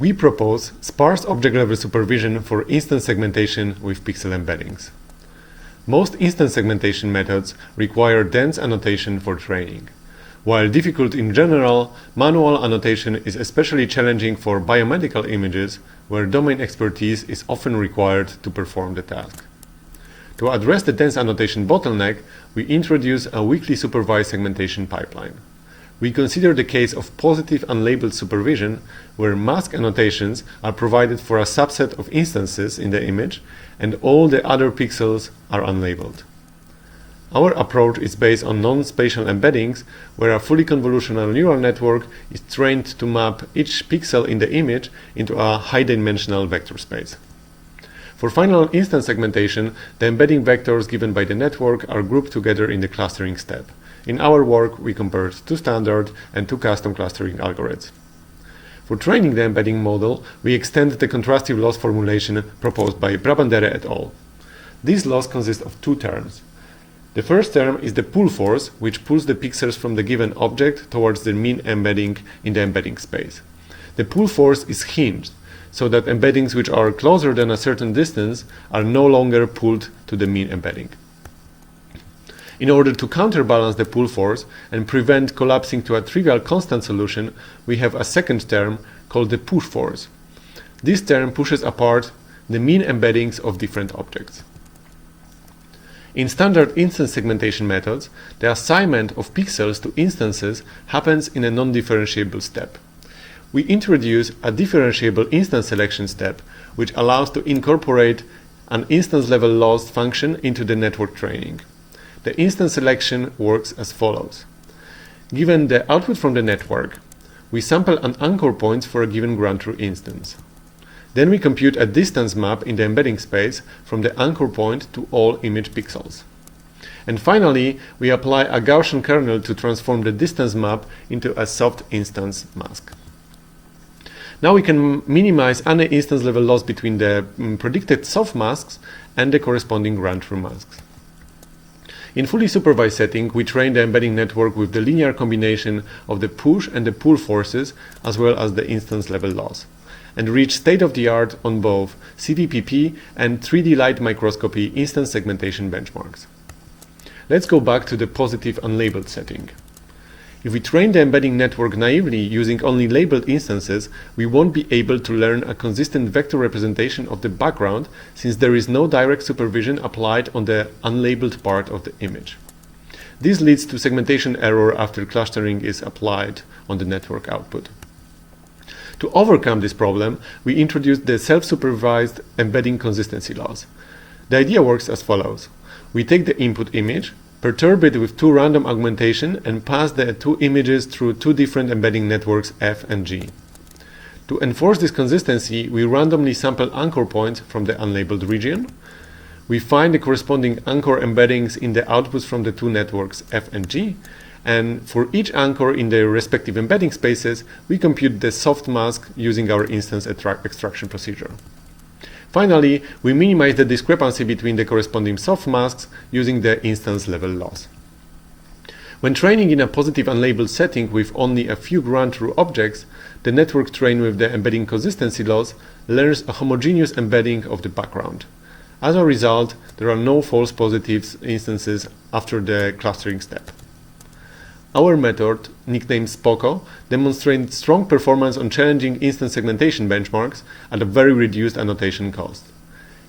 We propose sparse object-level supervision for instance segmentation with pixel embeddings. Most instance segmentation methods require dense annotation for training. While difficult in general, manual annotation is especially challenging for biomedical images, where domain expertise is often required to perform the task. To address the dense annotation bottleneck, we introduce a weekly supervised segmentation pipeline. We consider the case of positive-unlabeled supervision, where mask annotations are provided for a subset of instances in the image, and all the other pixels are unlabeled. Our approach is based on non-spatial embeddings, where a fully convolutional neural network is trained to map each pixel in the image into a high-dimensional vector space. For final instance segmentation, the embedding vectors given by the network are grouped together in the clustering step. In our work, we compared 2 standard and 2 custom clustering algorithms. For training the embedding model, we extend the contrastive loss formulation proposed by Brabandere et al. This loss consists of 2 terms. The first term is the pull force, which pulls the pixels from the given object towards the mean embedding in the embedding space. The pull force is hinged, so that embeddings which are closer than a certain distance are no longer pulled to the mean embedding. In order to counterbalance the pull force and prevent collapsing to a trivial constant solution, we have a second term called the push force. This term pushes apart the mean embeddings of different objects. In standard instance segmentation methods, the assignment of pixels to instances happens in a non-differentiable step. We introduce a differentiable instance selection step, which allows to incorporate an instance-level loss function into the network training. The instance selection works as follows. Given the output from the network, we sample an anchor point for a given groundtruth instance. Then we compute a distance map in the embedding space from the anchor point to all image pixels. And finally, we apply a Gaussian kernel to transform the distance map into a soft instance mask. Now we can minimize any instance level loss between the predicted soft masks and the corresponding groundtruth masks. In fully supervised setting, we train the embedding network with the linear combination of the push and the pull forces, as well as the instance level loss, and reach state-of-the-art on both CVPR and 3D light microscopy instance segmentation benchmarks. Let's go back to the positive-unlabeled setting. If we train the embedding network naively using only labeled instances, we won't be able to learn a consistent vector representation of the background, since there is no direct supervision applied on the unlabeled part of the image. This leads to segmentation error after clustering is applied on the network output. To overcome this problem, we introduced the self-supervised embedding consistency loss. The idea works as follows. We take the input image, perturb it with 2 random augmentation, and pass the 2 images through 2 different embedding networks F and G. To enforce this consistency, we randomly sample anchor points from the unlabeled region. We find the corresponding anchor embeddings in the outputs from the 2 networks F and G, and for each anchor in their respective embedding spaces, we compute the soft mask using our instance extraction procedure. Finally, we minimize the discrepancy between the corresponding soft masks using the instance level loss. When training in a positive-unlabeled setting with only a few groundtruth objects, the network trained with the embedding consistency loss learns a homogeneous embedding of the background. As a result, there are no false positives instances after the clustering step. Our method, nicknamed SPOCO, demonstrates strong performance on challenging instance segmentation benchmarks at a very reduced annotation cost.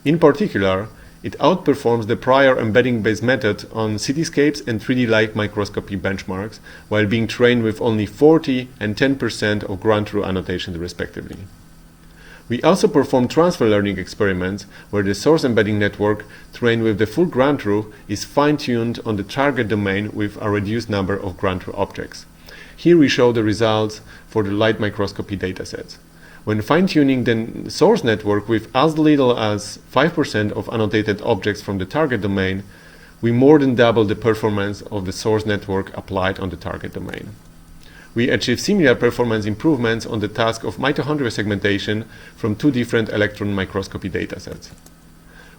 In particular, it outperforms the prior embedding-based method on cityscapes and 3D light microscopy benchmarks, while being trained with only 40% and 10% of groundtruth annotations respectively. We also perform transfer learning experiments where the source embedding network trained with the full groundtruth is fine-tuned on the target domain with a reduced number of groundtruth objects. Here we show the results for the light microscopy datasets. When fine-tuning the source network with as little as 5% of annotated objects from the target domain, we more than double the performance of the source network applied on the target domain. We achieve similar performance improvements on the task of mitochondrial segmentation from 2 different electron microscopy datasets.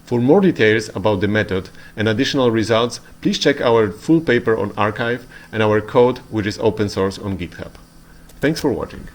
For more details about the method and additional results, please check our full paper on arXiv and our code, which is open source on GitHub. Thanks for watching.